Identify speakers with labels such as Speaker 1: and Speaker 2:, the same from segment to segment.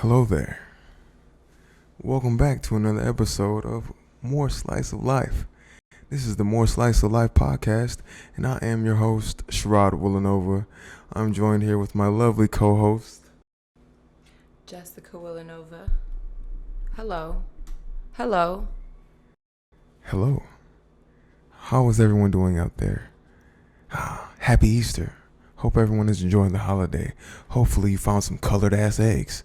Speaker 1: Hello there. Welcome back to another episode of More Slice of Life. This is the More Slice of Life podcast, and I am your host, Sherrod Willanova. I'm joined here with my lovely co-host,
Speaker 2: Jessica Willanova. Hello. Hello.
Speaker 1: Hello. How is everyone doing out there? Happy Easter. Hope everyone is enjoying the holiday. Hopefully you found some colored ass eggs.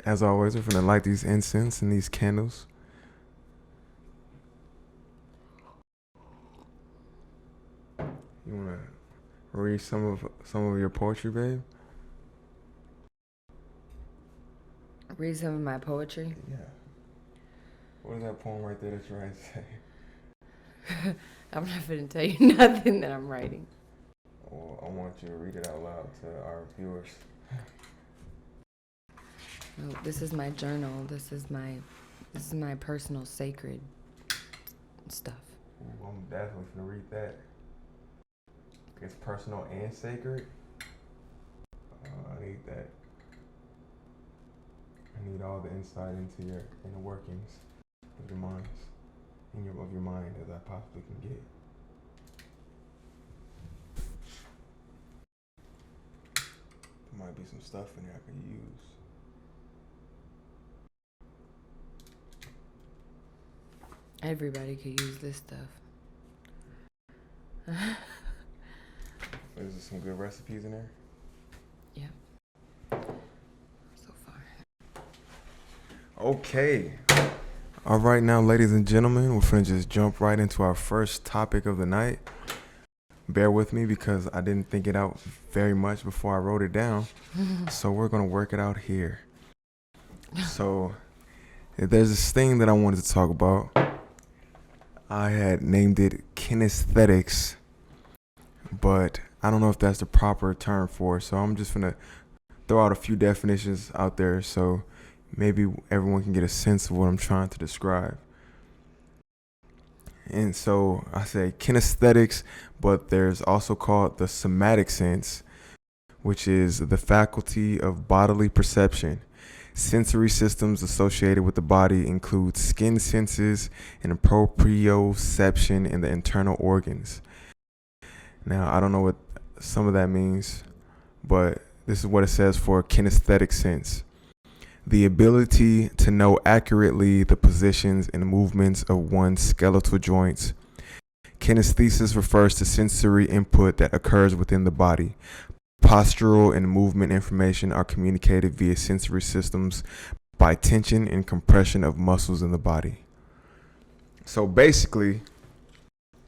Speaker 1: As always, we're finna light these incense and these candles. You wanna read some of your poetry, babe?
Speaker 2: Read some of my poetry.
Speaker 1: Yeah. What is that poem right there that you're writing say?
Speaker 2: I'm not going to tell you nothing that I'm writing.
Speaker 1: Well, I want you to read it out loud to our viewers.
Speaker 2: Oh, this is my journal. This is my personal sacred stuff.
Speaker 1: Ooh, I'm definitely gonna read that. It's personal and sacred. I need that. I need all the insight into your inner workings of your minds, of your mind as I possibly can get. There might be some stuff in there I can use.
Speaker 2: Everybody could use this stuff.
Speaker 1: Is there some good recipes in there?
Speaker 2: Yeah. So far.
Speaker 1: Okay. All right, now, ladies and gentlemen, we're finna just jump right into our first topic of the night. Bear with me because I didn't think it out very much before I wrote it down. So we're gonna work it out here. So there's this thing that I wanted to talk about. I had named it kinesthetics, but I don't know if that's the proper term for it. So I'm just gonna throw out a few definitions out there so maybe everyone can get a sense of what I'm trying to describe. And so I say kinesthetics, but there's also called the somatic sense, which is the faculty of bodily perception. Sensory systems associated with the body include skin senses and proprioception in the internal organs. Now, I don't know what some of that means, but this is what it says for kinesthetic sense. The ability to know accurately the positions and movements of one's skeletal joints. Kinesthesis refers to sensory input that occurs within the body. Postural and movement information are communicated via sensory systems by tension and compression of muscles in the body. So basically,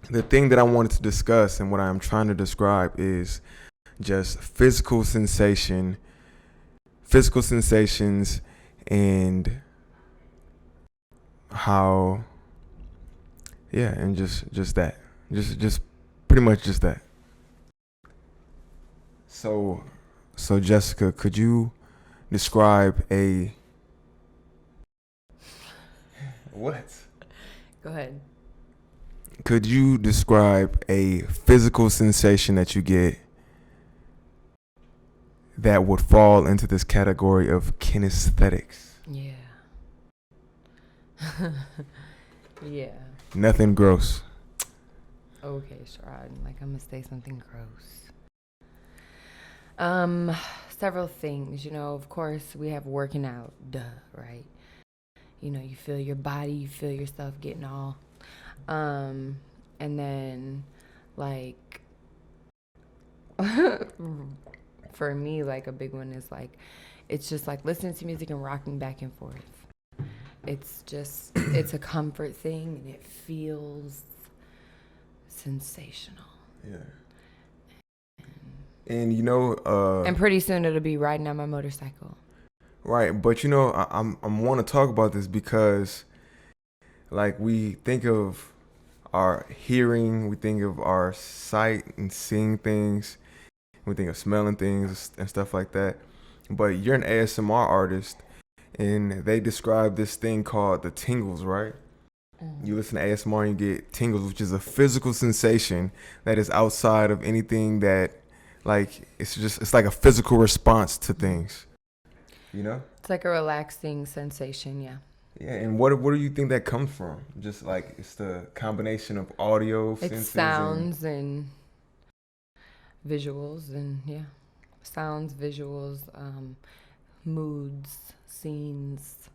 Speaker 1: the thing that I wanted to discuss and what I'm trying to describe is just physical sensations and how, yeah, and just that. Just pretty much just that. So Jessica, could you describe a what?
Speaker 2: Go ahead.
Speaker 1: Could you describe a physical sensation that you get that would fall into this category of kinesthetics?
Speaker 2: Yeah. Yeah.
Speaker 1: Nothing gross.
Speaker 2: Okay, Sherrod. Like, I'm going to say something gross. Several things. Of course, we have working out. Duh, right? You feel your body, you feel yourself getting all. And then, like, for me, like, a big one is, like, it's just, like, listening to music and rocking back and forth. It's a comfort thing, and it feels sensational.
Speaker 1: Yeah. And
Speaker 2: and pretty soon it'll be riding on my motorcycle.
Speaker 1: Right, but I'm want to talk about this because, like, we think of our hearing, we think of our sight and seeing things, we think of smelling things and stuff like that. But you're an ASMR artist, and they describe this thing called the tingles, right? Mm-hmm. You listen to ASMR and you get tingles, which is a physical sensation that is outside of anything that Like it's like a physical response to things, you know?
Speaker 2: It's like a relaxing sensation, yeah.
Speaker 1: Yeah, and what do you think that comes from? Just like it's the combination of audio,
Speaker 2: It's
Speaker 1: senses,
Speaker 2: sounds and visuals, and yeah, sounds, visuals, moods, scenes,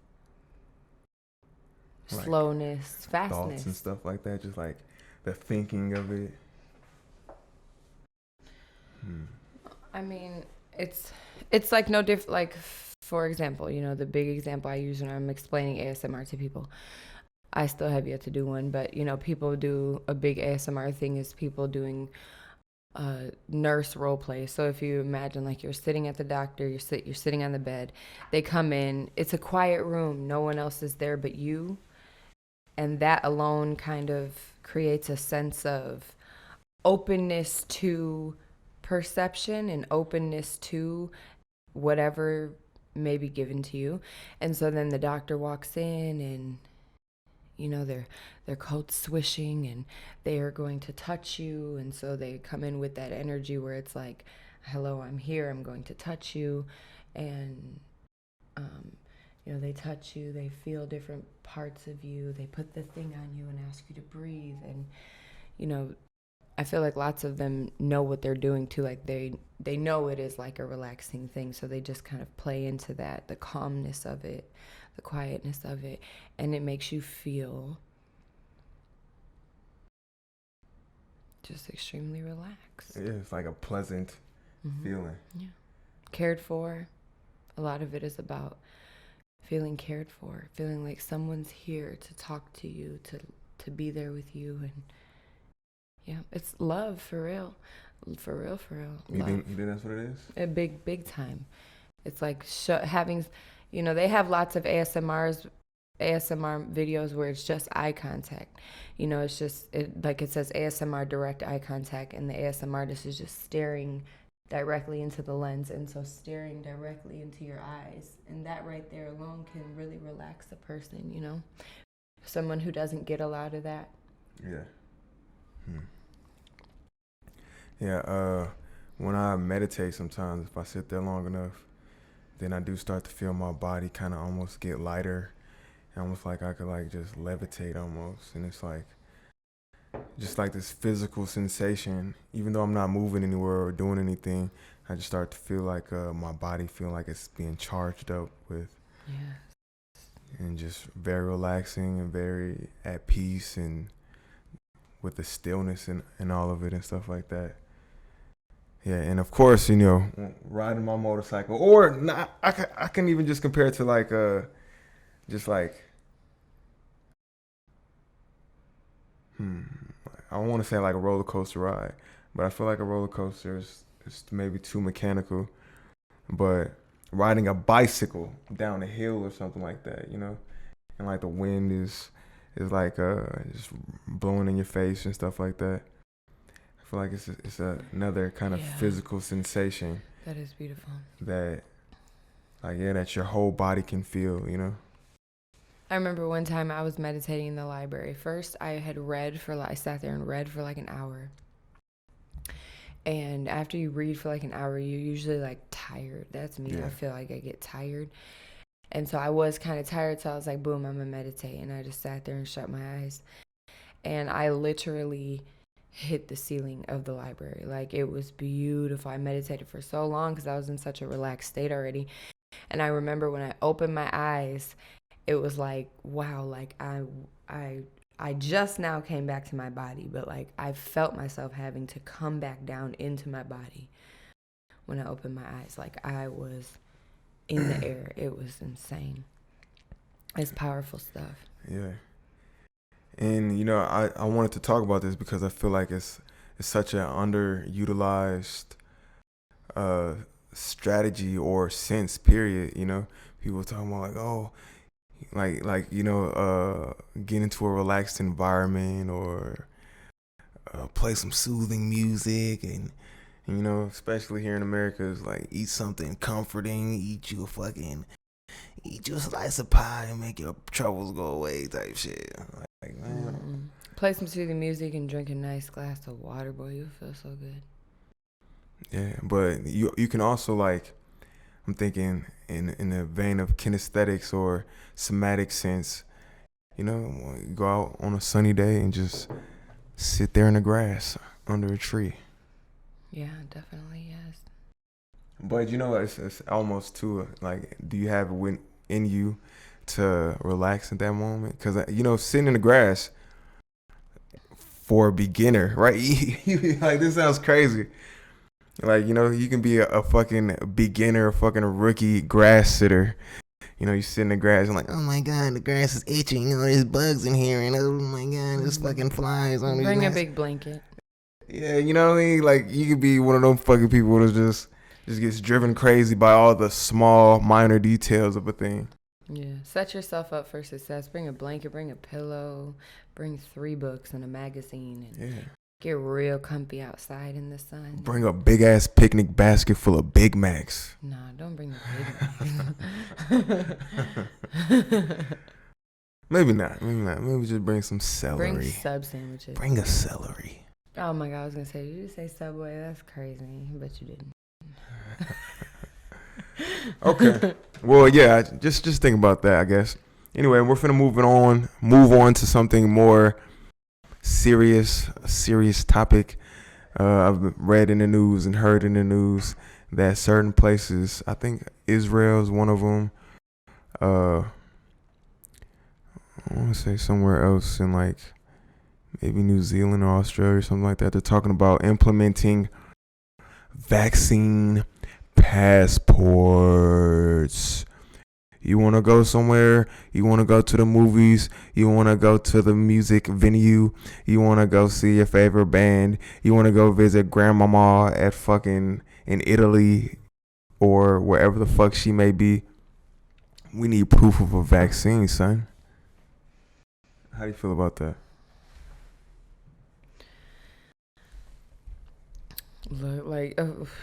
Speaker 1: like
Speaker 2: slowness,
Speaker 1: thoughts and
Speaker 2: fastness.
Speaker 1: stuff like that. Just like the thinking of it.
Speaker 2: I mean, it's like no different. Like, for example, you know, the big example I use when I'm explaining ASMR to people. I still have yet to do one, but you know, people do a big ASMR thing is people doing nurse role play. So if you imagine like you're sitting at the doctor, you're sitting on the bed, they come in, it's a quiet room, no one else is there but you, and that alone kind of creates a sense of openness to perception and openness to whatever may be given to you. And so then the doctor walks in, and you know, their coats swishing, and they are going to touch you, and so they come in with that energy where it's like, hello, I'm here, I'm going to touch you. And you know, they touch you, they feel different parts of you, they put the thing on you and ask you to breathe. And you know, I feel like lots of them know what they're doing too. Like they know it is like a relaxing thing, so they just kind of play into that, the calmness of it, the quietness of it, and it makes you feel just extremely relaxed.
Speaker 1: Yeah, it's like a pleasant feeling.
Speaker 2: Yeah. Cared for. A lot of it is about feeling cared for, feeling like someone's here to talk to you, to be there with you. And yeah, it's love for real. For real, for real.
Speaker 1: You think that's what it is?
Speaker 2: A big time. It's like having, you know, they have lots of ASMR videos where it's just eye contact. You know, it's just like it says ASMR direct eye contact, and the ASMR artist is just staring directly into the lens, and so staring directly into your eyes, and that right there alone can really relax a person. You know, someone who doesn't get a lot of that.
Speaker 1: Yeah. Yeah, when I meditate sometimes, if I sit there long enough, then I do start to feel my body kind of almost get lighter, almost like I could like just levitate almost. And it's like, just like this physical sensation, even though I'm not moving anywhere or doing anything, I just start to feel like my body feel like it's being charged up with, and just very relaxing and very at peace, and with the stillness and all of it and stuff like that. Yeah, and of course, you know, riding my motorcycle, or not, I can even just compare it to like just like I don't want to say like a roller coaster ride, but I feel like a roller coaster is maybe too mechanical. But riding a bicycle down a hill or something like that, you know, and like the wind is like just blowing in your face and stuff like that. I feel like it's another kind of physical sensation.
Speaker 2: That is beautiful.
Speaker 1: That, like, yeah, that your whole body can feel, you know.
Speaker 2: I remember one time I was meditating in the library. First, I sat there and read for like an hour. And after you read for like an hour, you're usually like tired. That's me. Yeah. I feel like I get tired. And so I was kind of tired. So I was like, boom, I'm going to meditate. And I just sat there and shut my eyes. And I literally hit the ceiling of the library. Like, it was beautiful. I meditated for so long because I was in such a relaxed state already. And I remember when I opened my eyes, it was like, wow, like I just now came back to my body, but like I felt myself having to come back down into my body when I opened my eyes. Like I was in the air. It was insane. It's powerful stuff.
Speaker 1: Yeah. And, you know, I wanted to talk about this because I feel like it's such an underutilized strategy or sense, period. You know, people talking about like, oh, like you know, get into a relaxed environment or play some soothing music, and you know, especially here in America, it's like eat something comforting, eat you a slice of pie and make your troubles go away type shit. Like, man.
Speaker 2: Play some soothing music and drink a nice glass of water, boy. You'll feel so good.
Speaker 1: Yeah, but you can also like, I'm thinking in the vein of kinesthetics or somatic sense. You know, you go out on a sunny day and just sit there in the grass under a tree.
Speaker 2: Yeah, definitely, yes.
Speaker 1: But you know, it's almost too like, do you have it in you to relax at that moment? Because you know, sitting in the grass for a beginner, right? Like this sounds crazy. Like you know, you can be a fucking beginner, a fucking rookie grass sitter. You know, you sit in the grass and like, oh my god, the grass is itching. You know, there's bugs in here, and oh my god, there's fucking flies on these.
Speaker 2: Bring a big blanket.
Speaker 1: Yeah, you know what I mean? Like you could be one of them fucking people that just gets driven crazy by all the small, minor details of a thing.
Speaker 2: Yeah, set yourself up for success. Bring a blanket, bring a pillow, bring 3 books and a magazine, and get real comfy outside in the sun.
Speaker 1: Bring a big ass picnic basket full of Big Macs.
Speaker 2: Nah, don't bring the Big Macs.
Speaker 1: Maybe not. Maybe just bring some celery.
Speaker 2: Bring sub sandwiches.
Speaker 1: Bring a celery.
Speaker 2: Oh my god, I was gonna say, did you say Subway? That's crazy. But you didn't.
Speaker 1: Okay. Well, yeah, just think about that, I guess. Anyway, we're finna move on to something more serious, a serious topic. I've read in the news and heard in the news that certain places, I think Israel is one of them. I want to say somewhere else in like maybe New Zealand or Australia or something like that. They're talking about implementing vaccine passports. You want to go somewhere, you want to go to the movies, you want to go to the music venue, you want to go see your favorite band, you want to go visit grandmama at fucking in Italy or wherever the fuck she may be. We need proof of a vaccine, son. How do you feel about that?
Speaker 2: Like,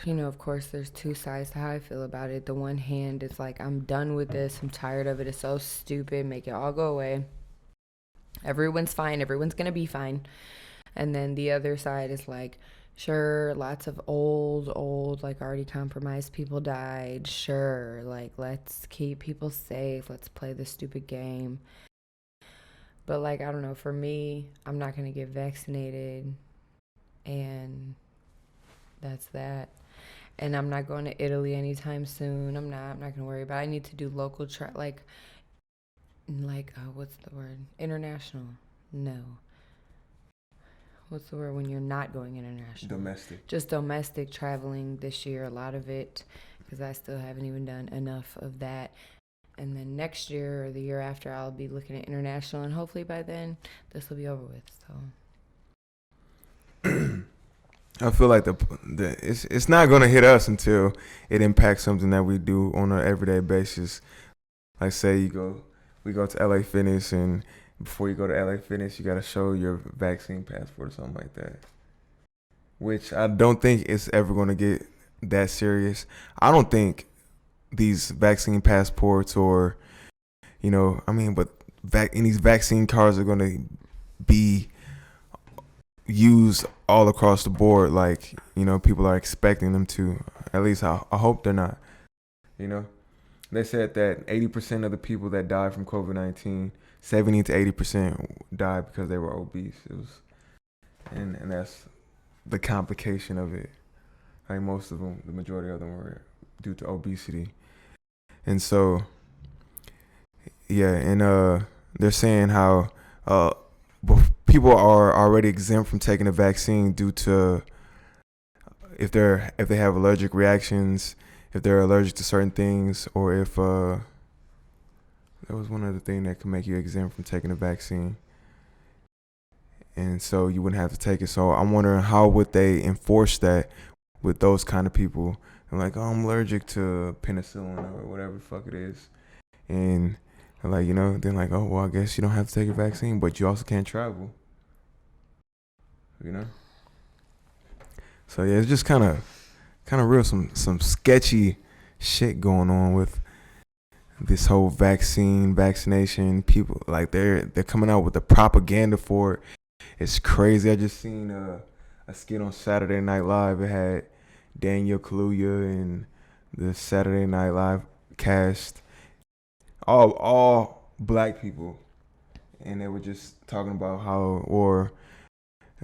Speaker 2: you know, of course, there's 2 sides to how I feel about it. The one hand is like, I'm done with this. I'm tired of it. It's so stupid. Make it all go away. Everyone's fine. Everyone's going to be fine. And then the other side is like, sure, lots of old, like already compromised people died. Sure, like, let's keep people safe. Let's play this stupid game. But, like, I don't know. For me, I'm not going to get vaccinated. And that's that. And I'm not going to Italy anytime soon. I'm not going to worry about it. I need to do local what's the word? International. No. What's the word when you're not going international?
Speaker 1: Domestic.
Speaker 2: Just domestic traveling this year, a lot of it, because I still haven't even done enough of that. And then next year or the year after, I'll be looking at international, and hopefully by then this will be over with. So
Speaker 1: I feel like it's not gonna hit us until it impacts something that we do on an everyday basis. Like say we go to LA Fitness, and before you go to LA Fitness, you gotta show your vaccine passport or something like that. Which I don't think it's ever gonna get that serious. I don't think these vaccine passports or, you know, I mean, but these vaccine cards are gonna be used all across the board, like, you know, people are expecting them to. At least I hope they're not. You know, they said that 80% of the people that died from COVID-19, 70 to 80% died because they were obese. It was, and that's the complication of it. Like most of them, the majority of them were due to obesity. And so, yeah, and they're saying how people are already exempt from taking the vaccine due to if they have allergic reactions, if they're allergic to certain things, or if that was one other thing that could make you exempt from taking the vaccine. And so you wouldn't have to take it. So I'm wondering how would they enforce that with those kind of people? And like, oh, I'm allergic to penicillin or whatever the fuck it is. And like, you know, then like, oh, well, I guess you don't have to take a vaccine, but you also can't travel. You know? So yeah, it's just kind of real some sketchy shit going on with this whole vaccination. People like they're coming out with the propaganda for it. It's crazy. I just seen a skit on Saturday Night Live. It had Daniel Kaluuya and the Saturday Night Live cast, all black people, and they were just talking about how, or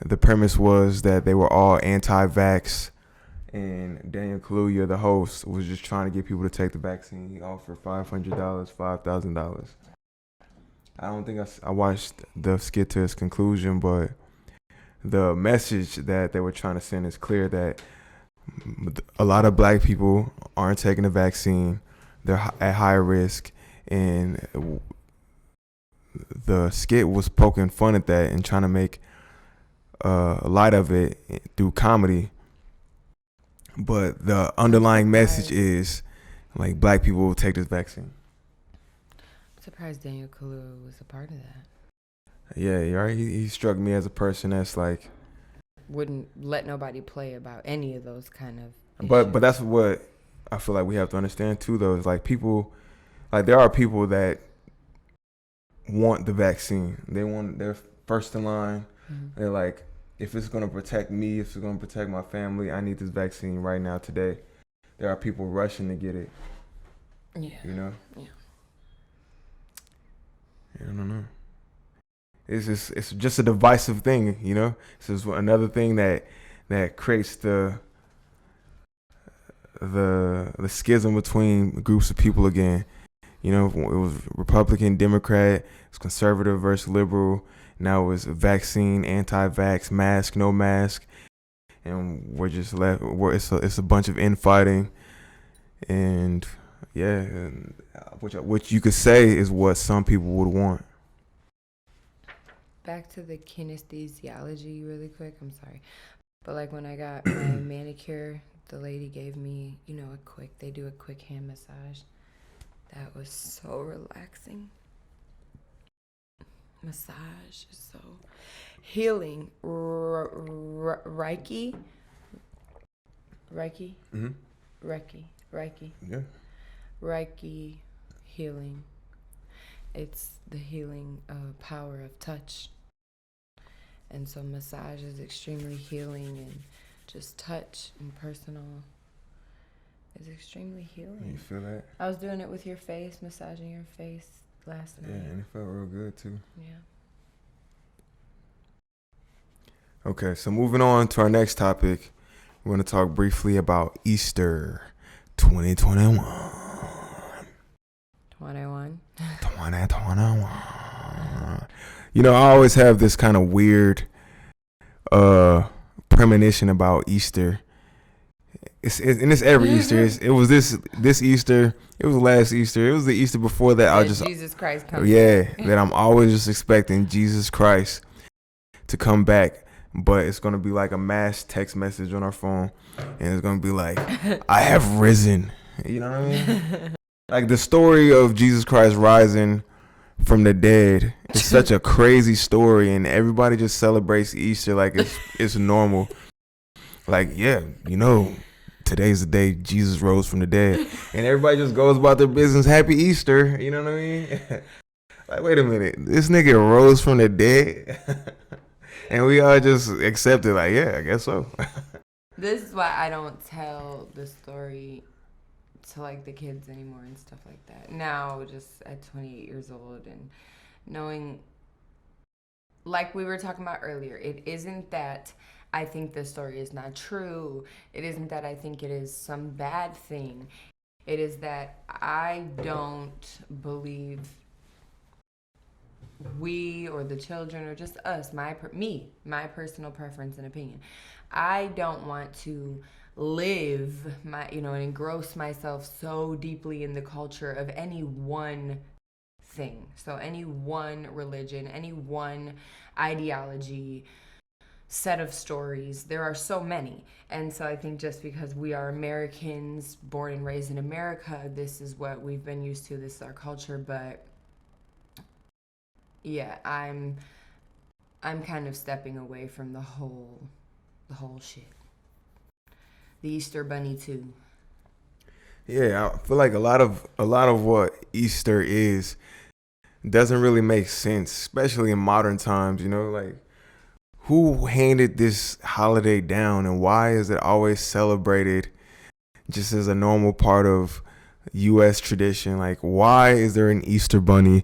Speaker 1: the premise was that they were all anti-vax, and Daniel Kaluuya, the host, was just trying to get people to take the vaccine. He offered $500, $5,000. I don't think I watched the skit to its conclusion, but the message that they were trying to send is clear that a lot of black people aren't taking the vaccine. They're at high risk, and the skit was poking fun at that and trying to make light of it through comedy. But the underlying message is like black people will take this vaccine.
Speaker 2: I'm surprised Daniel Kaluuya was a part of that.
Speaker 1: Yeah, you're right. He struck me as a person that's like
Speaker 2: wouldn't let nobody play about any of those kind of issues.
Speaker 1: But that's what I feel like we have to understand too, though. Is like people, like there are people that want the vaccine. They're first in line. Mm-hmm. They're like, if it's gonna protect me, if it's gonna protect my family, I need this vaccine right now, today. There are people rushing to get it.
Speaker 2: Yeah.
Speaker 1: You know?
Speaker 2: Yeah.
Speaker 1: I don't know. It's just a divisive thing, you know? It's just another thing that creates the schism between groups of people again. You know, it was Republican, Democrat, it's conservative versus liberal. Now it's vaccine, anti-vax, mask, no mask, and we're just left. It's a bunch of infighting, and yeah, which you could say is what some people would want.
Speaker 2: Back to the kinesthesiology really quick. I'm sorry, but like when I got my manicure, the lady gave me, they do a quick hand massage. That was so relaxing. Massage is so healing. Reiki.
Speaker 1: Mm-hmm.
Speaker 2: Reiki.
Speaker 1: Yeah.
Speaker 2: Reiki healing. It's the healing power of touch. And so massage is extremely healing, and just touch and personal is extremely healing.
Speaker 1: You feel that?
Speaker 2: I was doing it with your face, massaging your face last night.
Speaker 1: Yeah, and it felt real good too.
Speaker 2: Yeah.
Speaker 1: Okay, so moving on to our next topic, we're going to talk briefly about Easter 2021.
Speaker 2: 2021.
Speaker 1: You know, I always have this kind of weird premonition about Easter. And it's every Easter. It was this Easter. It was last Easter. It was the Easter before that.
Speaker 2: Jesus Christ comes.
Speaker 1: Yeah, that I'm always just expecting Jesus Christ to come back. But it's going to be like a mass text message on our phone. And it's going to be like, I have risen. You know what I mean? Like the story of Jesus Christ rising from the dead is such a crazy story. And everybody just celebrates Easter like it's normal. Like, yeah, today's the day Jesus rose from the dead. And everybody just goes about their business. Happy Easter. You know what I mean? Like, wait a minute. This nigga rose from the dead? And we all just accept it like, yeah, I guess so.
Speaker 2: This is why I don't tell the story to like the kids anymore and stuff like that. Now, just at 28 years old and knowing, like we were talking about earlier, it isn't that I think the story is not true. It isn't that I think it is some bad thing. It is that I don't believe we or the children or just us, my personal preference and opinion. I don't want to live and engross myself so deeply in the culture of any one thing. So any one religion, any one ideology, set of stories. There are so many. And so I think just because we are Americans born and raised in America, this is what we've been used to. This is our culture. But yeah, I'm kind of stepping away from the whole shit. The Easter Bunny too.
Speaker 1: Yeah, I feel like a lot of what Easter is doesn't really make sense, especially in modern times. Like, who handed this holiday down, and why is it always celebrated just as a normal part of U.S. tradition? Like, why is there an Easter bunny?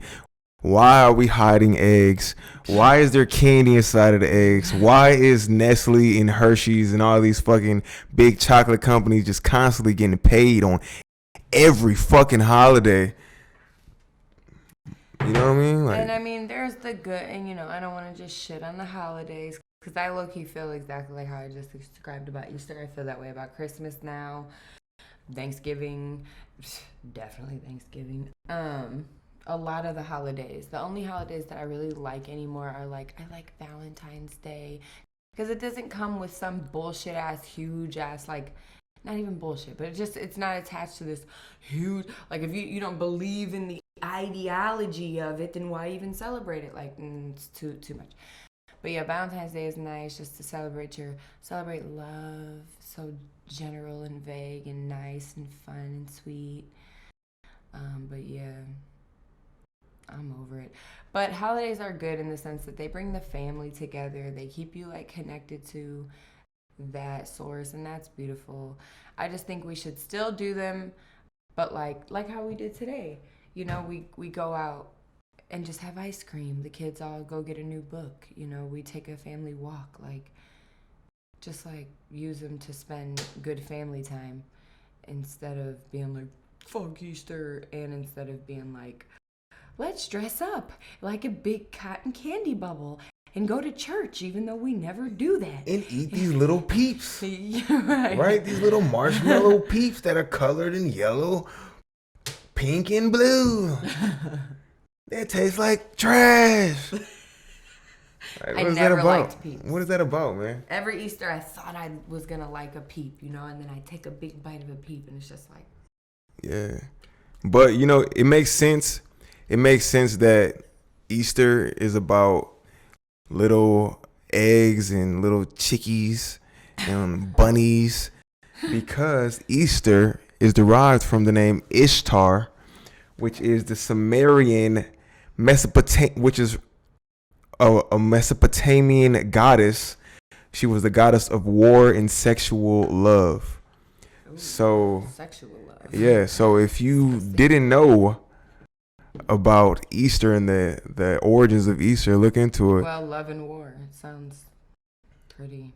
Speaker 1: Why are we hiding eggs? Why is there candy inside of the eggs? Why is Nestle and Hershey's and all these fucking big chocolate companies just constantly getting paid on every fucking holiday? You know what I mean? Like,
Speaker 2: and I mean, there's the good, and you know, I don't want to just shit on the holidays, because I low-key feel exactly like how I just described about Easter. I feel that way about Christmas now. Thanksgiving, definitely Thanksgiving. A lot of the holidays. The only holidays that I really like anymore are like, I like Valentine's Day, because it doesn't come with some bullshit ass, huge ass, like, not even bullshit, but it's not attached to this huge, like, if you don't believe in the ideology of it, then why even celebrate it? Like, it's too much. But yeah, Valentine's Day is nice just to celebrate love, so general and vague and nice and fun and sweet. But yeah, I'm over it. But holidays are good in the sense that they bring the family together. They keep you like connected to that source, and that's beautiful. I just think we should still do them, but like how we did today. You know, we go out and just have ice cream. The kids all go get a new book. You know, we take a family walk. Like, just like use them to spend good family time instead of being like, fuck Easter, and instead of being like, let's dress up like a big cotton candy bubble and go to church, even though we never do that.
Speaker 1: And eat these little peeps.
Speaker 2: Yeah,
Speaker 1: right? These little marshmallow peeps that are colored in yellow, pink, and blue. They taste like trash. Like,
Speaker 2: I never liked peeps.
Speaker 1: What is that about, man?
Speaker 2: Every Easter, I thought I was going to like a peep, you know, and then I take a big bite of a peep, and it's just like...
Speaker 1: Yeah. But, you know, it makes sense. It makes sense that Easter is about little eggs and little chickies and bunnies, because Easter is derived from the name Ishtar, which is the Sumerian which is a Mesopotamian goddess. She was the goddess of war and sexual love.
Speaker 2: Ooh,
Speaker 1: so
Speaker 2: sexual love.
Speaker 1: Yeah, so if you didn't know about Easter and the origins of Easter, look into it.
Speaker 2: Well, love and war. It sounds pretty.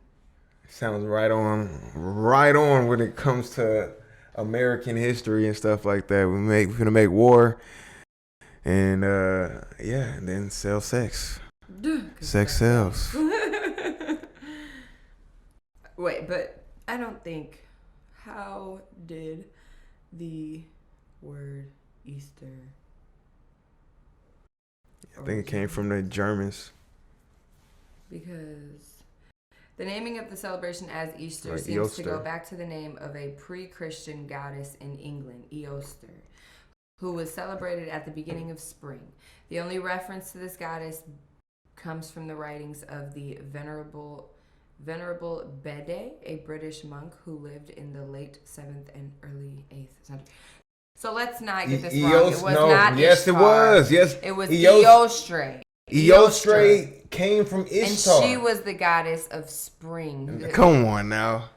Speaker 1: Sounds right on when it comes to American history and stuff like that. We're gonna make war, and and then sell sex. Sex sells.
Speaker 2: Wait, but I don't think. How did the word Easter?
Speaker 1: I think it came from the Germans.
Speaker 2: Because the naming of the celebration as Easter
Speaker 1: Like
Speaker 2: seems
Speaker 1: Eoster.
Speaker 2: to go back to the name of a pre-Christian goddess in England, Eoster, who was celebrated at the beginning of spring. The only reference to this goddess comes from the writings of the Venerable Bede, a British monk who lived in the late 7th and early 8th century. So let's not get this wrong. It was not
Speaker 1: Yes,
Speaker 2: Ishtar.
Speaker 1: it was. Yes,
Speaker 2: it was Eostre.
Speaker 1: Eostre came from Ishtar.
Speaker 2: And she was the goddess of spring.
Speaker 1: Come on now.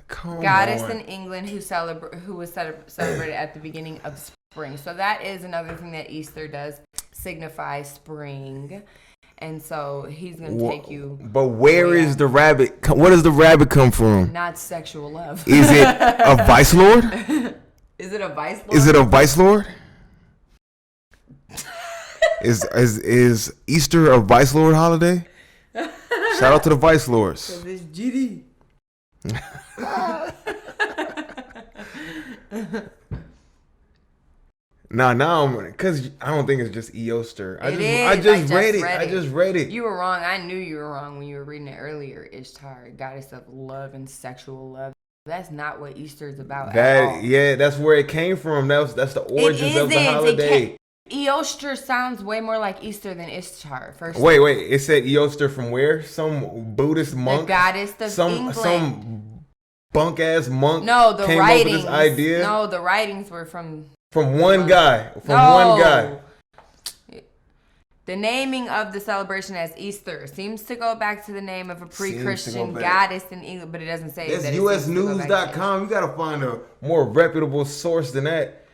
Speaker 2: Goddess in England who was celebrated at the beginning of spring. So that is another thing that Easter does, signify spring. And so he's going to take you.
Speaker 1: But where is the rabbit? Where does the rabbit come from?
Speaker 2: Not sexual love.
Speaker 1: Is it a vice lord?
Speaker 2: Is it a vice lord?
Speaker 1: Is it a vice lord? Is Easter a vice lord holiday? Shout out to the vice lords.
Speaker 2: Cause it's GD.
Speaker 1: Because I don't think it's just Eoster.
Speaker 2: I
Speaker 1: just read it.
Speaker 2: You were wrong. I knew you were wrong when you were reading it earlier. Ishtar, goddess of love and sexual love. That's not what Easter is about at all.
Speaker 1: Yeah, that's where it came from. That's the origins of the holiday.
Speaker 2: Eoster sounds way more like Easter than Ishtar.
Speaker 1: Wait. It said Eoster from where? Some Buddhist monk?
Speaker 2: The goddess of England.
Speaker 1: Some bunk ass monk
Speaker 2: came
Speaker 1: up with this idea?
Speaker 2: No, the writings were from
Speaker 1: one guy. One guy.
Speaker 2: The naming of the celebration as Easter seems to go back to the name of a pre-Christian
Speaker 1: go back.
Speaker 2: goddess in England, but it doesn't say
Speaker 1: That's
Speaker 2: that.
Speaker 1: usnews.com. You gotta find a more reputable source than that.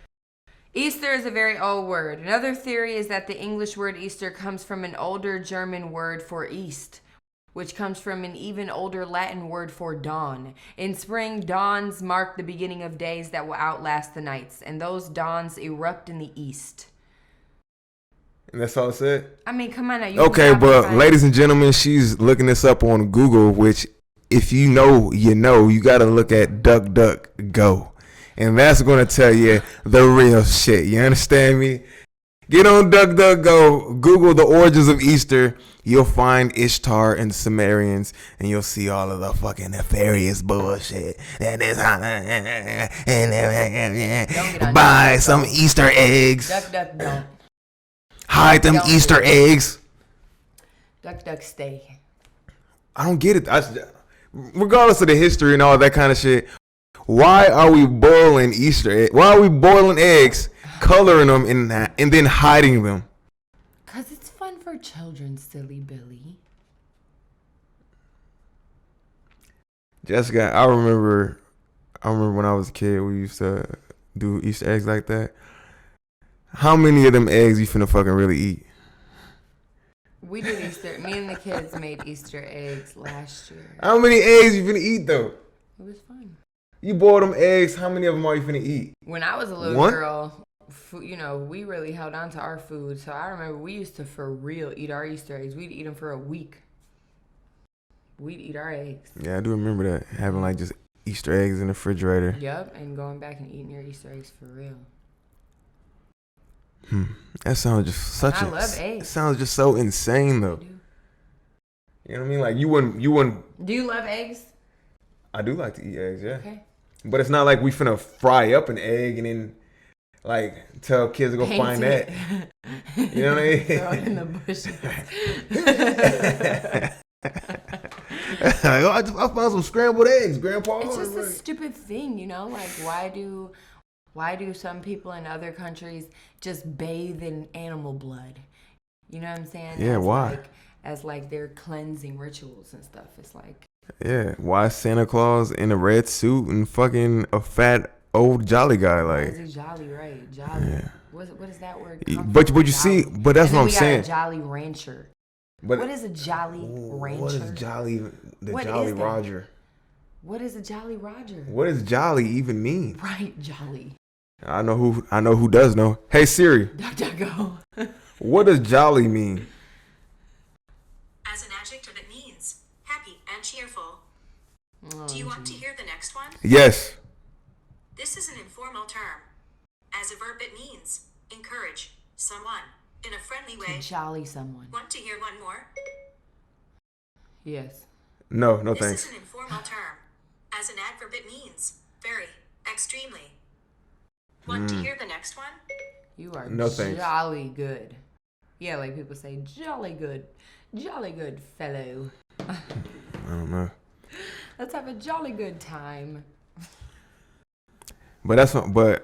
Speaker 2: Easter is a very old word. Another theory is that the English word Easter comes from an older German word for east, which comes from an even older Latin word for dawn. In spring, dawns mark the beginning of days that will outlast the nights, and those dawns erupt in the east.
Speaker 1: And that's all it said?
Speaker 2: I mean, come on now.
Speaker 1: Okay, but ladies and gentlemen, she's looking this up on Google, which if you know, you got to look at DuckDuckGo. And that's going to tell you the real shit. You understand me? Get on DuckDuckGo, Google the origins of Easter. You'll find Ishtar and the Sumerians, and you'll see all of the fucking nefarious bullshit. Buy some Easter eggs.
Speaker 2: Duck.
Speaker 1: Hide them Easter eggs.
Speaker 2: Duck, stay.
Speaker 1: I don't get it. Regardless of the history and all that kind of shit, why are we boiling Easter eggs? Why are we boiling eggs, coloring them, and then hiding them?
Speaker 2: Because it's fun for children, silly Billy.
Speaker 1: Jessica, I remember when I was a kid, we used to do Easter eggs like that. How many of them eggs you finna fucking really eat?
Speaker 2: We did Easter. Me and the kids made Easter eggs last year.
Speaker 1: How many eggs you finna eat though?
Speaker 2: It was fun.
Speaker 1: You boil them eggs. How many of them are you finna eat?
Speaker 2: When I was a little girl, we really held on to our food. So I remember we used to for real eat our Easter eggs. We'd eat them for a week. We'd eat our eggs.
Speaker 1: Yeah, I do remember that, having like just Easter eggs in the refrigerator.
Speaker 2: Yep, and going back and eating your Easter eggs for real.
Speaker 1: That sounds just
Speaker 2: I love eggs.
Speaker 1: It sounds just so insane though. You know what I mean? Like you wouldn't.
Speaker 2: Do you love eggs?
Speaker 1: I do like to eat eggs, yeah.
Speaker 2: Okay.
Speaker 1: But it's not like we finna fry up an egg and then like tell kids to go
Speaker 2: Paint
Speaker 1: find
Speaker 2: it.
Speaker 1: that. You know what I mean?
Speaker 2: Throw it in the bushes.
Speaker 1: I found some scrambled eggs, Grandpa.
Speaker 2: It's just a stupid thing, you know? Like why do some people in other countries just bathe in animal blood? You know what I'm saying?
Speaker 1: Yeah, why?
Speaker 2: As their cleansing rituals and stuff. It's like,
Speaker 1: yeah, why Santa Claus in a red suit and fucking a fat old jolly guy? Like,
Speaker 2: is he jolly, right? Jolly. Yeah. What is that word?
Speaker 1: But you see, but that's what I'm saying.
Speaker 2: We got a Jolly Rancher. But what is a Jolly Rancher?
Speaker 1: What is Jolly?
Speaker 2: What
Speaker 1: Jolly
Speaker 2: is
Speaker 1: Roger.
Speaker 2: What is a Jolly Roger?
Speaker 1: What does Jolly even mean?
Speaker 2: Right, Jolly.
Speaker 1: I know who does know. Hey Siri.
Speaker 2: DuckDuckGo.
Speaker 1: What does Jolly mean?
Speaker 3: As an adjective, it means happy and cheerful. Do you want to hear the next one?
Speaker 1: Yes.
Speaker 3: This is an informal term. As a verb, it means encourage someone in a friendly way.
Speaker 2: To jolly someone.
Speaker 3: Want to hear one more?
Speaker 2: Yes.
Speaker 1: No,
Speaker 3: thanks.
Speaker 1: Thanks.
Speaker 3: This is an informal term. As an adverb, it means very, extremely. Want to hear the next one?
Speaker 2: You are
Speaker 1: thanks.
Speaker 2: Jolly good. Yeah, like people say, jolly good fellow.
Speaker 1: I don't know.
Speaker 2: Let's have a jolly good time.
Speaker 1: But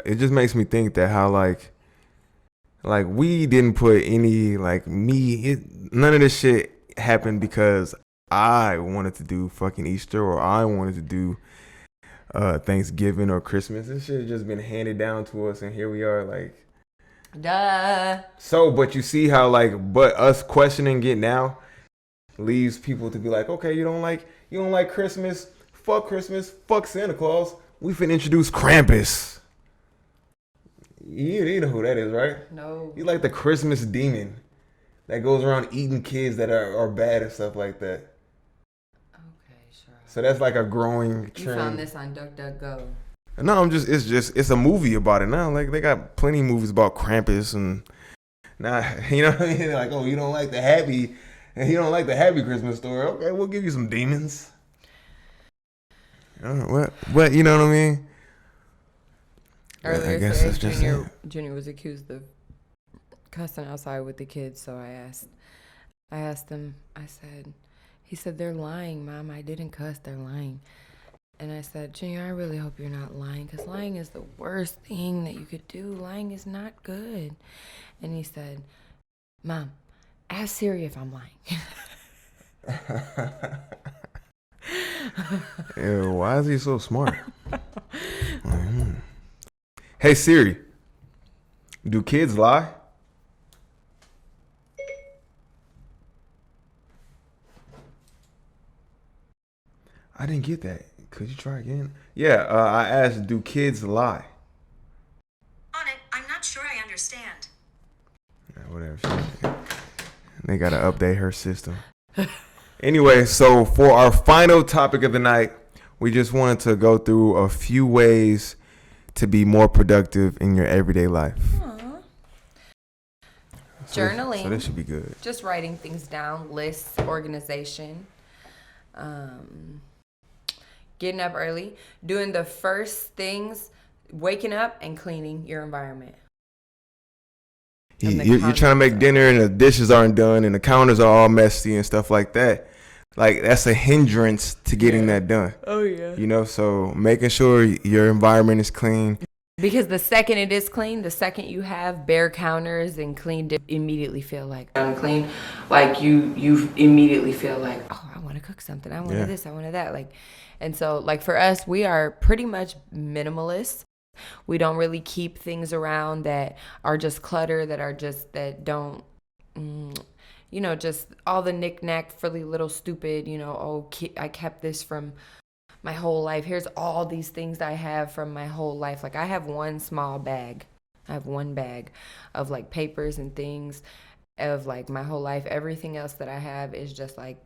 Speaker 1: it just makes me think that how like we didn't put any none of this shit happened because I wanted to do fucking Easter or I wanted to do Thanksgiving or Christmas. This shit has just been handed down to us, and here we are, like.
Speaker 2: Duh.
Speaker 1: So, but you see how but us questioning it now leaves people to be like, okay, you don't like Christmas, fuck Santa Claus. We finna introduce Krampus. You know who that is, right?
Speaker 2: No.
Speaker 1: You like the Christmas demon that goes around eating kids that are bad and stuff like that. So that's like a growing trend.
Speaker 2: You found this on DuckDuckGo.
Speaker 1: No, it's a movie about it now. Like they got plenty of movies about Krampus and now, you know what I mean? Like, oh, you don't like the happy Christmas story. Okay, we'll give you some demons. What you know what I mean?
Speaker 2: Earlier
Speaker 1: I guess that's just
Speaker 2: Junior was accused of cussing outside with the kids, so I asked him, he said, they're lying, Mom. I didn't cuss, they're lying. And I said, Junior, I really hope you're not lying, because lying is the worst thing that you could do. Lying is not good. And he said, Mom, Ask Siri if I'm lying.
Speaker 1: Ew, why is he so smart? Hey Siri, do kids lie? I didn't get that. Could you try again? Yeah, I asked, do kids lie?
Speaker 3: On it, I'm not sure I understand.
Speaker 1: Yeah, whatever. They gotta update her system. Anyway, so for our final topic of the night, we just wanted to go through a few ways to be more productive in your everyday life.
Speaker 2: Aww. Journaling.
Speaker 1: So this should be good.
Speaker 2: Just writing things down, lists, organization. Getting up early, doing the first things, waking up and cleaning your environment.
Speaker 1: You're trying to make dinner and the dishes aren't done and the counters are all messy and stuff like that. Like, that's a hindrance to getting that done.
Speaker 2: Oh, yeah.
Speaker 1: You know, so making sure your environment is clean.
Speaker 2: Because the second it is clean, the second you have bare counters and clean, immediately feel like unclean. Like you immediately feel like, oh, I want to cook something. I wanted this. I wanted that. Like, and so like for us, we are pretty much minimalist. We don't really keep things around that are just clutter, that don't, you know, just all the knick-knack, frilly little stupid, you know, I kept this from my whole life. Here's all these things I have from my whole life. Like I have one small bag. I have one bag of like papers and things of like my whole life. Everything else that I have is just like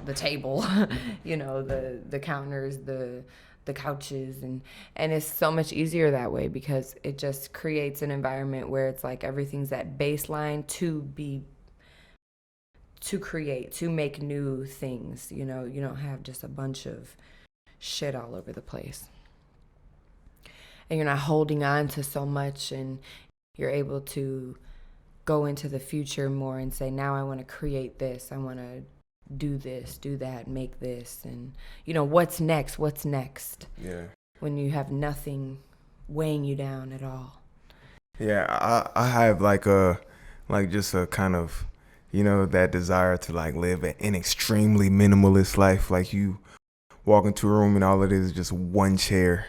Speaker 2: the table, you know, the counters, the couches, and it's so much easier that way because it just creates an environment where it's like everything's at baseline to create, to make new things. You know, you don't have just a bunch of shit all over the place. And you're not holding on to so much, and you're able to go into the future more and say, now I want to create this. I want to do this, do that, make this. And, you know, what's next?
Speaker 1: Yeah.
Speaker 2: When you have nothing weighing you down at all.
Speaker 1: Yeah, I have just a kind of, you know, that desire to like live an extremely minimalist life. Like you walk into a room and all it is just one chair.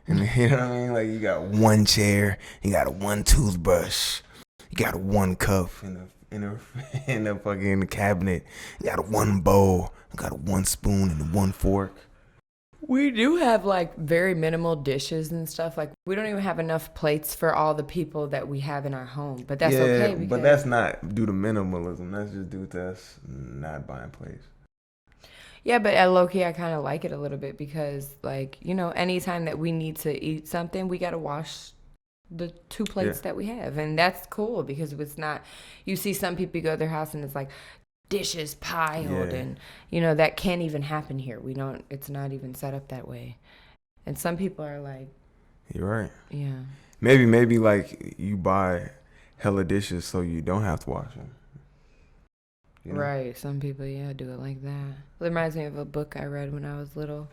Speaker 1: And you know what I mean? Like you got one chair, you got one toothbrush, you got one cup in the fucking cabinet, you got one bowl, you got one spoon and one fork.
Speaker 2: We do have like very minimal dishes and stuff. Like we don't even have enough plates for all the people that we have in our home. But that's okay.
Speaker 1: But that's not due to minimalism. That's just due to us not buying plates.
Speaker 2: Yeah, but at low-key, I kind of like it a little bit because, like, you know, anytime that we need to eat something, we got to wash the 2 plates that we have. And that's cool because it's not, you see some people go to their house and it's like dishes piled and, you know, that can't even happen here. It's not even set up that way. And some people are like.
Speaker 1: You're right.
Speaker 2: Yeah.
Speaker 1: Maybe like you buy hella dishes so you don't have to wash them. You know? Right.
Speaker 2: Some people, do it like that. It reminds me of a book I read when I was little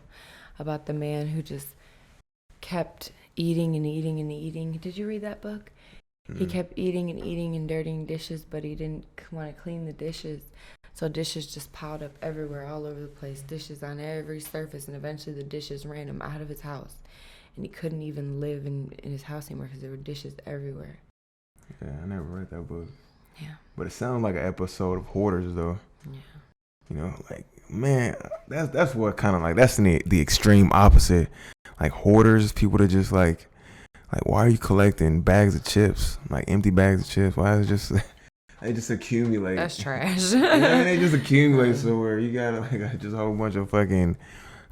Speaker 2: about the man who just kept eating and eating and eating. Did you read that book? Mm-hmm. He kept eating and eating and dirtying dishes, but he didn't want to clean the dishes. So dishes just piled up everywhere, all over the place. Dishes on every surface, and eventually the dishes ran him out of his house. And he couldn't even live in his house anymore because there were dishes everywhere.
Speaker 1: Yeah, I never read that book.
Speaker 2: Yeah.
Speaker 1: But it sounds like an episode of Hoarders, though.
Speaker 2: Yeah.
Speaker 1: You know, like, man, that's what kind of like, that's the extreme opposite. Like hoarders, people that just like, why are you collecting bags of chips? Like empty bags of chips? Why is it just, they just accumulate?
Speaker 2: That's trash.
Speaker 1: Yeah, they just accumulate somewhere. You got like just a whole bunch of fucking,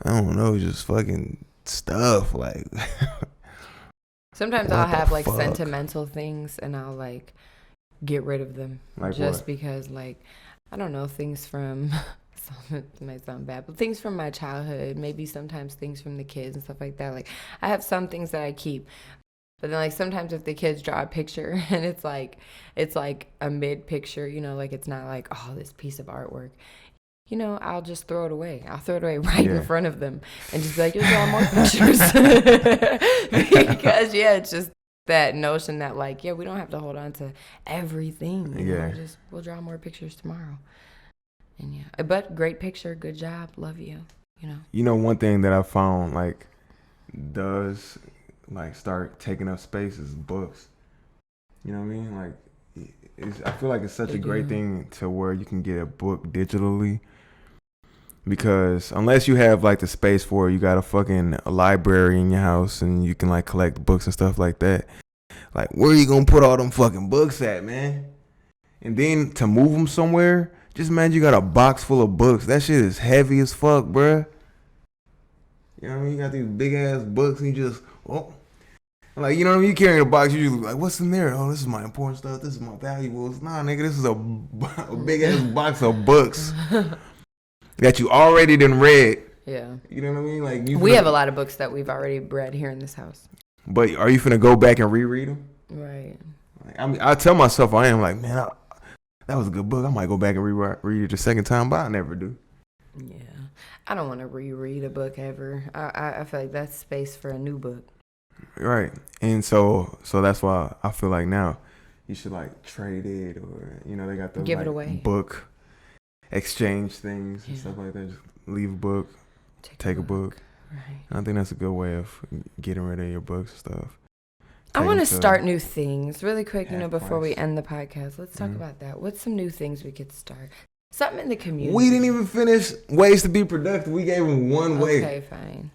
Speaker 1: I don't know, just fucking stuff. Like,
Speaker 2: sometimes I'll have like sentimental things and I'll like get rid of them.
Speaker 1: Like
Speaker 2: just
Speaker 1: what?
Speaker 2: Because like, I don't know, things from, it might sound bad, but things from my childhood, maybe sometimes things from the kids and stuff like that. Like I have some things that I keep, but then like sometimes if the kids draw a picture and it's like a mid picture, you know, like it's not like, oh, this piece of artwork, you know, I'll just throw it away. I'll throw it away right in front of them and just be like, you'll draw more pictures. Because it's just, that notion that like, yeah, we don't have to hold on to everything. You know, we'll draw more pictures tomorrow. And yeah, but great picture, good job, love you. You know,
Speaker 1: one thing that I found like does like start taking up space is books. You know what I mean? Like, I feel like it's such a great thing to where you can get a book digitally. Because unless you have like the space for it, you got a library in your house and you can like collect books and stuff like that. Like, where are you gonna put all them fucking books at, man? And then to move them somewhere, just imagine you got a box full of books. That shit is heavy as fuck, bruh. You know what I mean? You got these big ass books and you just, like, you know what I mean? You carrying a box, you usually like, what's in there? Oh, this is my important stuff. This is my valuables. Nah, nigga, this is a big ass box of books that you already done read.
Speaker 2: Yeah.
Speaker 1: You know what I mean? Like,
Speaker 2: we have a lot of books that we've already read here in this house.
Speaker 1: But are you finna go back and reread them?
Speaker 2: Right.
Speaker 1: Like, I mean, I tell myself I am like, man, that was a good book. I might go back and read it a second time, but I never do.
Speaker 2: Yeah. I don't want to reread a book ever. I feel like that's space for a new book. Right.
Speaker 1: And so that's why I feel like now you should like trade it, or they got the
Speaker 2: give it away
Speaker 1: book exchange things and stuff like that. Just leave a book, take a book.
Speaker 2: Right.
Speaker 1: I think that's a good way of getting rid of your books and stuff.
Speaker 2: I want to start new things really quick, before we end the podcast. Let's talk
Speaker 1: Mm-hmm.
Speaker 2: about that. What's some new things we could start? Something in the community.
Speaker 1: We didn't even finish ways to be productive. We gave them one way.
Speaker 2: Okay, fine.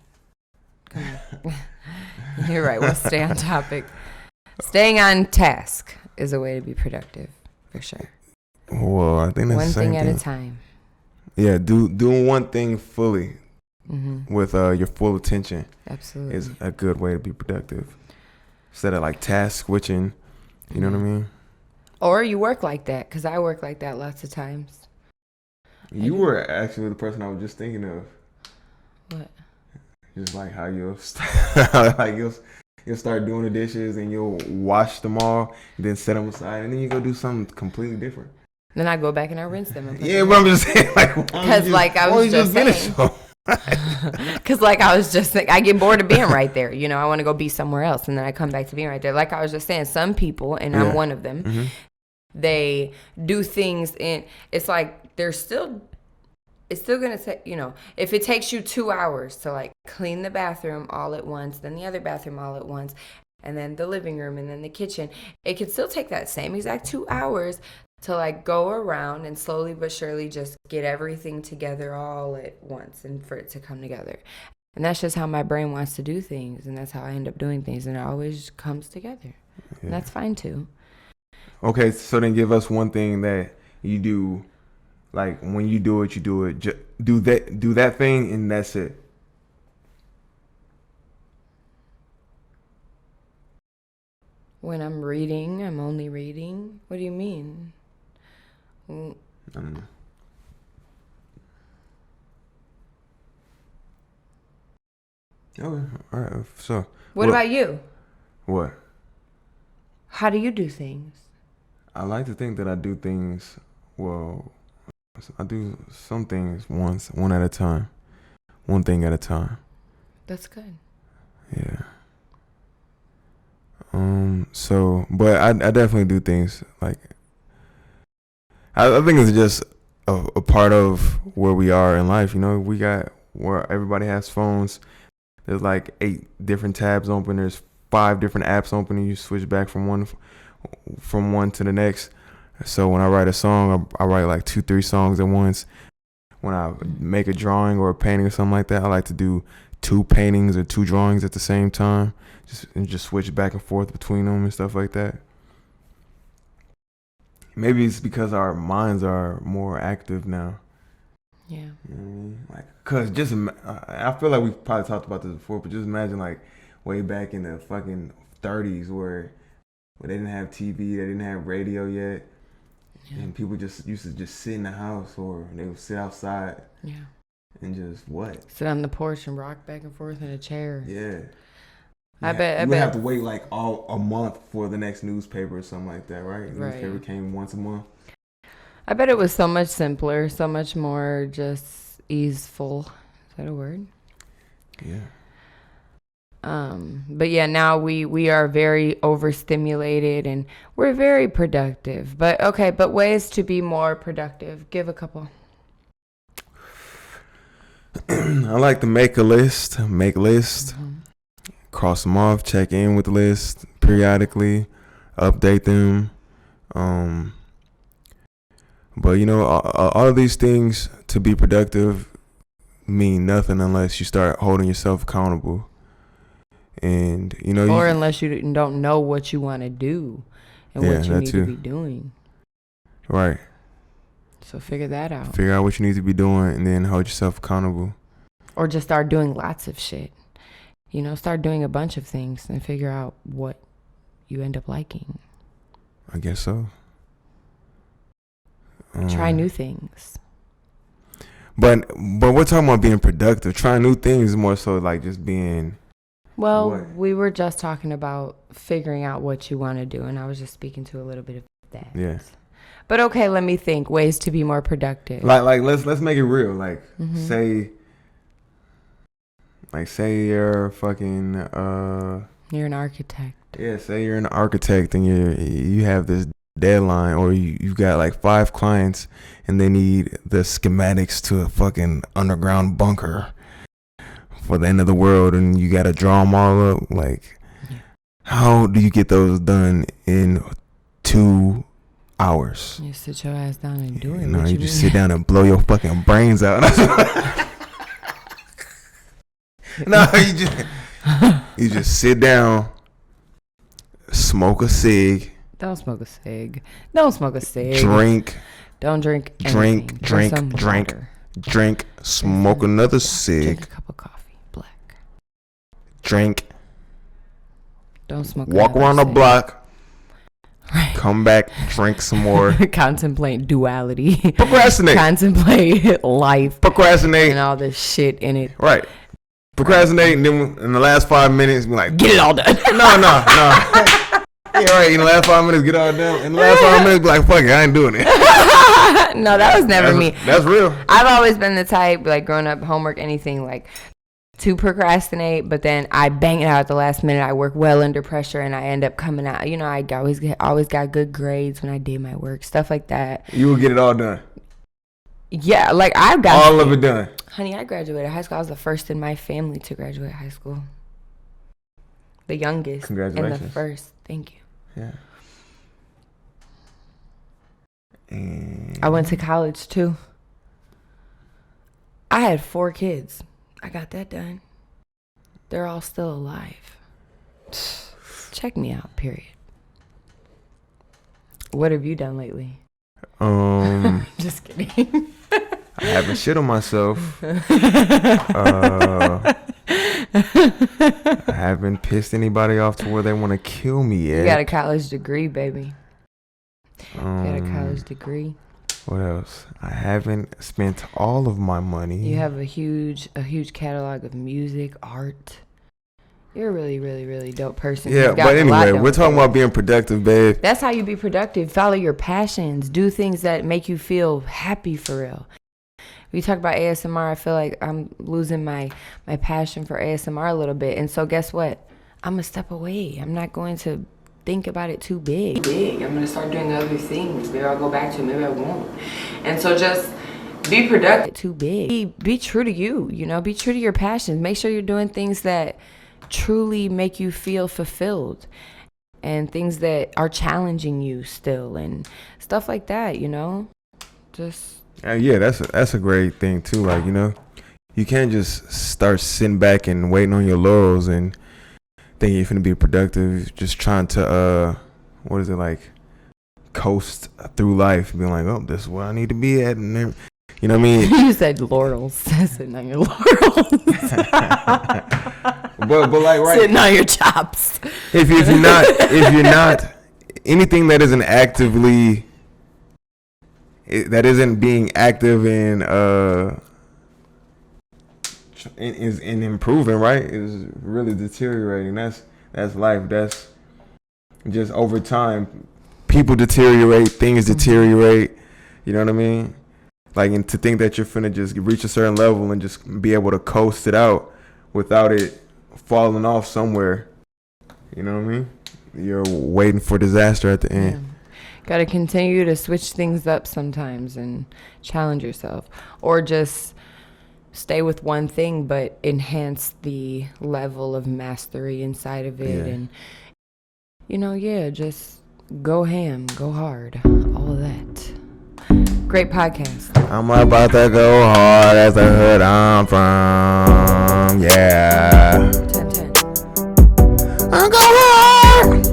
Speaker 2: You're right. We'll stay on topic. Staying on task is a way to be productive, for sure.
Speaker 1: Well, I think that's
Speaker 2: one
Speaker 1: the same
Speaker 2: thing at a time.
Speaker 1: Yeah, doing one thing fully with your full attention.
Speaker 2: Absolutely.
Speaker 1: Is a good way to be productive. Instead of like task switching, you know what I mean?
Speaker 2: Or you work like that, because I work like that lots of times.
Speaker 1: You were actually the person I was just thinking of.
Speaker 2: What?
Speaker 1: Just like how you'll start doing the dishes and you'll wash them all, and then set them aside, and then you go do something completely different.
Speaker 2: Then I go back and I rinse them.
Speaker 1: Yeah, but I'm just saying, like,
Speaker 2: because like I was just saying. Because like I was just like, I get bored of being right there. I want to go be somewhere else, and then I come back to being right there. Like I was just saying, some people, and I'm one of them, they do things and it's like it's still gonna take, if it takes you 2 hours to like clean the bathroom all at once, then the other bathroom all at once, and then the living room, and then the kitchen, it could still take that same exact 2 hours to like go around and slowly but surely just get everything together all at once, and for it to come together. And that's just how my brain wants to do things, and that's how I end up doing things, and it always comes together. Yeah. And that's fine too.
Speaker 1: Okay, so then give us one thing that you do, like when you do it, do that thing, and that's it.
Speaker 2: When I'm reading, I'm only reading. What do you mean?
Speaker 1: I don't know. Okay, all right. So,
Speaker 2: what about you?
Speaker 1: What?
Speaker 2: How do you do things?
Speaker 1: I like to think that I do things. Well, I do some things one at a time, one thing at a time.
Speaker 2: That's good.
Speaker 1: Yeah. So, but I definitely do things like. I think it's just a part of where we are in life. We got where everybody has phones. There's like 8 different tabs open. There's 5 different apps open, and you switch back from one to the next. So when I write a song, I write like 2-3 songs at once. When I make a drawing or a painting or something like that, I like to do 2 paintings or 2 drawings at the same time, just switch back and forth between them and stuff like that. Maybe it's because our minds are more active now.
Speaker 2: Yeah.
Speaker 1: You know what I mean? Like, cause I feel like we've probably talked about this before, but just imagine like way back in the fucking 30s where they didn't have TV, they didn't have radio yet, and people just used to just sit in the house, or they would sit outside.
Speaker 2: Yeah.
Speaker 1: And just
Speaker 2: sit on the porch and rock back and forth in a chair.
Speaker 1: Yeah.
Speaker 2: I bet
Speaker 1: you would have to wait like a month for the next newspaper or something like that, right? The newspaper came once a month.
Speaker 2: I bet it was so much simpler, so much more just easeful. Is that a word?
Speaker 1: Yeah.
Speaker 2: But yeah, now we are very overstimulated and we're very productive. But okay, but ways to be more productive. Give a couple.
Speaker 1: I like to make lists, cross them off, check in with the list periodically, update them. But you know, all of these things to be productive mean nothing unless you start holding yourself accountable. And you know,
Speaker 2: or unless you don't know what you want to do and what you need to be doing.
Speaker 1: Right.
Speaker 2: So figure that out.
Speaker 1: Figure out what you need to be doing and then hold yourself accountable.
Speaker 2: Or just start doing lots of shit. You know, start doing a bunch of things and figure out what you end up liking.
Speaker 1: I guess so.
Speaker 2: Try new things.
Speaker 1: But we're talking about being productive. Trying new things is more so like just being...
Speaker 2: Well,
Speaker 1: what?
Speaker 2: We were just talking about figuring out what you want to do, and I was just speaking to a little bit of that.
Speaker 1: Yeah.
Speaker 2: But okay, let me think. Ways to be more productive.
Speaker 1: Like let's make it real. Like say you're fucking
Speaker 2: you're an architect.
Speaker 1: Yeah, say you're an architect and you have this deadline, or you got like 5 clients and they need the schematics to a fucking underground bunker for the end of the world, and you gotta draw them all up. Like, how do you get those done in 2 hours?
Speaker 2: You sit your ass down and do it.
Speaker 1: No, you just sit down and blow your fucking brains out. No, you just sit down, smoke a cig.
Speaker 2: Don't smoke a cig. Don't smoke a cig.
Speaker 1: Drink.
Speaker 2: Don't drink anything.
Speaker 1: Drink. Smoke another cig.
Speaker 2: Drink a cup of coffee. Black.
Speaker 1: Drink.
Speaker 2: Don't smoke.
Speaker 1: Walk around the block.
Speaker 2: Right.
Speaker 1: Come back. Drink some more.
Speaker 2: Contemplate duality.
Speaker 1: Procrastinate.
Speaker 2: Contemplate life.
Speaker 1: Procrastinate.
Speaker 2: And all this shit in it.
Speaker 1: Right. Procrastinate, and then in the last 5 minutes, be like,
Speaker 2: get it all done.
Speaker 1: No. Yeah, right. In the last 5 minutes, get all done. In the last 5 minutes, be like, fuck it, I ain't doing it.
Speaker 2: No, that was never me.
Speaker 1: That's real.
Speaker 2: I've always been the type, like growing up, homework, anything, like to procrastinate, but then I bang it out at the last minute. I work well under pressure, and I end up coming out. You know, I always got good grades when I did my work, stuff like that.
Speaker 1: You will get it all done.
Speaker 2: Yeah, like I got
Speaker 1: all of it done.
Speaker 2: Honey, I graduated high school. I was the first in my family to graduate high school. The youngest.
Speaker 1: Congratulations.
Speaker 2: And the first. Thank you.
Speaker 1: Yeah. And
Speaker 2: I went to college too. I had 4 kids. I got that done. They're all still alive. Check me out, period. What have you done lately?
Speaker 1: Just kidding. I haven't shit on myself. I haven't pissed anybody off to where they want to kill me yet.
Speaker 2: You got a college degree, baby. You got a college degree.
Speaker 1: What else? I haven't spent all of my money.
Speaker 2: You have a huge catalog of music, art. You're a really, really, really dope person.
Speaker 1: Yeah, but anyway, we're talking about being productive, babe.
Speaker 2: That's how you be productive. Follow your passions. Do things that make you feel happy for real. We talk about ASMR. I feel like I'm losing my passion for ASMR a little bit. And so guess what? I'm going to step away. I'm not going to think about it too big. I'm going to start doing other things. Maybe I'll go back to it. Maybe I won't. And so just be productive. Too big. Be true to you. You know, be true to your passions. Make sure you're doing things that truly make you feel fulfilled and things that are challenging you still and stuff like that, you know? Just
Speaker 1: yeah, that's a great thing too. Like, you know, you can't just start sitting back and waiting on your laurels and thinking you're gonna be productive, just trying to what is it, like coast through life, being like, oh, this is where I need to be at, and then, you know what I mean?
Speaker 2: You said laurels. Sitting on your laurels.
Speaker 1: but like, right,
Speaker 2: sitting on your chops.
Speaker 1: If you're not anything that isn't actively that isn't being active in improving, right, is really deteriorating. That's life. That's just over time. People deteriorate, things deteriorate. You know what I mean? Like, and to think that you're finna just reach a certain level and just be able to coast it out without it falling off somewhere. You know what I mean? You're waiting for disaster at the end.
Speaker 2: Got to continue to switch things up sometimes and challenge yourself, or just stay with one thing but enhance the level of mastery inside of it. And just go ham, go hard, all of that. Great podcast.
Speaker 1: I'm about to go hard as the hood I'm from. Yeah.
Speaker 2: 10-10.
Speaker 1: I'm going hard.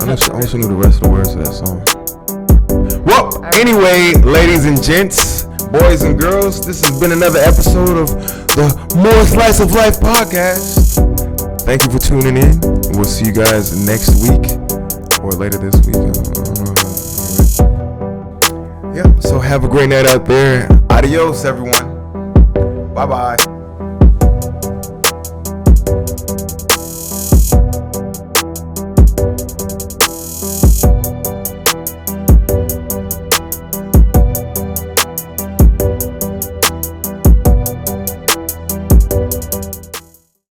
Speaker 1: I wish I knew the rest of the words of that song. Well, anyway, ladies and gents, boys and girls, this has been another episode of the More Slice of Life podcast. Thank you for tuning in. We'll see you guys next week or later this week. Yeah, so have a great night out there. Adios, everyone. Bye-bye.